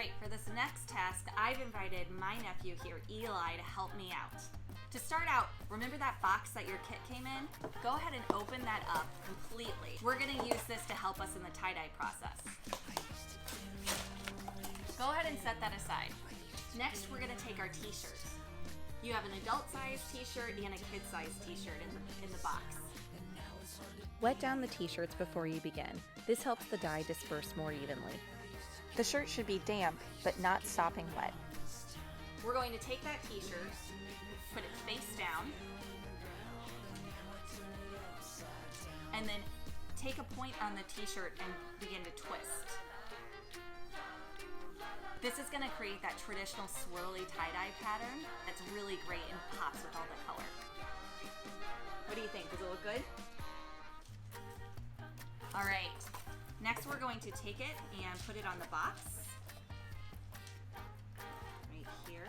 right, for this next task, I've invited my nephew here, Eli, to help me out. To start out, remember that box that your kit came in? Go ahead and open that up completely. We're gonna use this to help us in the tie-dye process. Go ahead and set that aside. Next, we're gonna take our t-shirts. You have an adult size t-shirt and a kid size t-shirt in the box. Wet down the t-shirts before you begin. This helps the dye disperse more evenly. The shirt should be damp, but not sopping wet. We're going to take that t-shirt, put it face down, and then take a point on the t-shirt and begin to twist. This is going to create that traditional swirly tie-dye pattern that's really great and pops with all the color. What do you think? Does it look good? All right. Next, we're going to take it and put it on the box. Right here.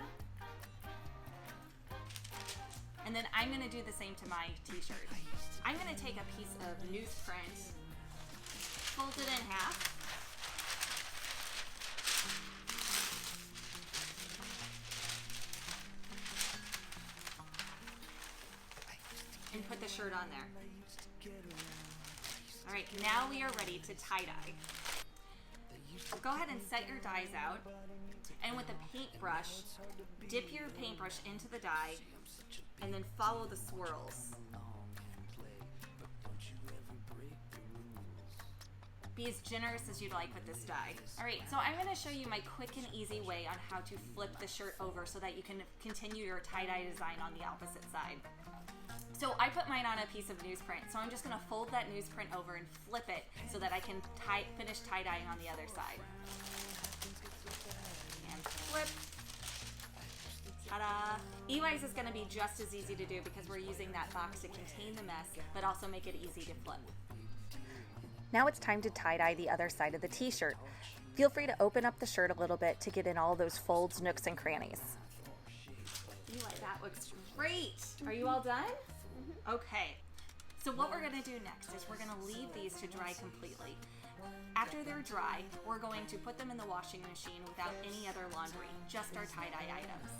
And then I'm going to do the same to my t-shirt. I'm going to take a piece of newsprint, fold it in half, and put the shirt on there. All right, now we are ready to tie-dye. Go ahead and set your dyes out, and with a paintbrush, dip your paintbrush into the dye, and then follow the swirls. Be as generous as you'd like with this dye. All right, so I'm gonna show you my quick and easy way on how to flip the shirt over so that you can continue your tie-dye design on the opposite side. So I put mine on a piece of newsprint, so I'm just gonna fold that newsprint over and flip it so that I can finish tie-dyeing on the other side. And flip. Ta-da! Eli's is gonna be just as easy to do because we're using that box to contain the mess, but also make it easy to flip. Now it's time to tie-dye the other side of the t-shirt. Feel free to open up the shirt a little bit to get in all those folds, nooks, and crannies. Eli, that looks great! Are you all done? Okay, so what we're gonna do next is we're gonna leave these to dry completely. After they're dry, we're going to put them in the washing machine without any other laundry, just our tie-dye items.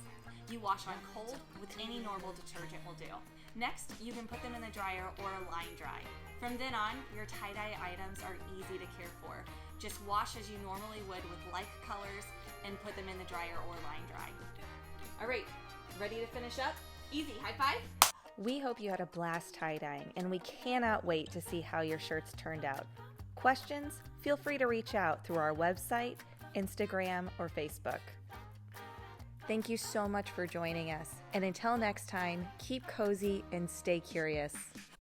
You wash on cold with any normal detergent will do. Next, you can put them in the dryer or line dry. From then on, your tie-dye items are easy to care for. Just wash as you normally would with like colors and put them in the dryer or line dry. All right, ready to finish up? Easy, high five. We hope you had a blast tie-dyeing, and we cannot wait to see how your shirts turned out. Questions? Feel free to reach out through our website, Instagram, or Facebook. Thank you so much for joining us, and until next time, keep cozy and stay curious.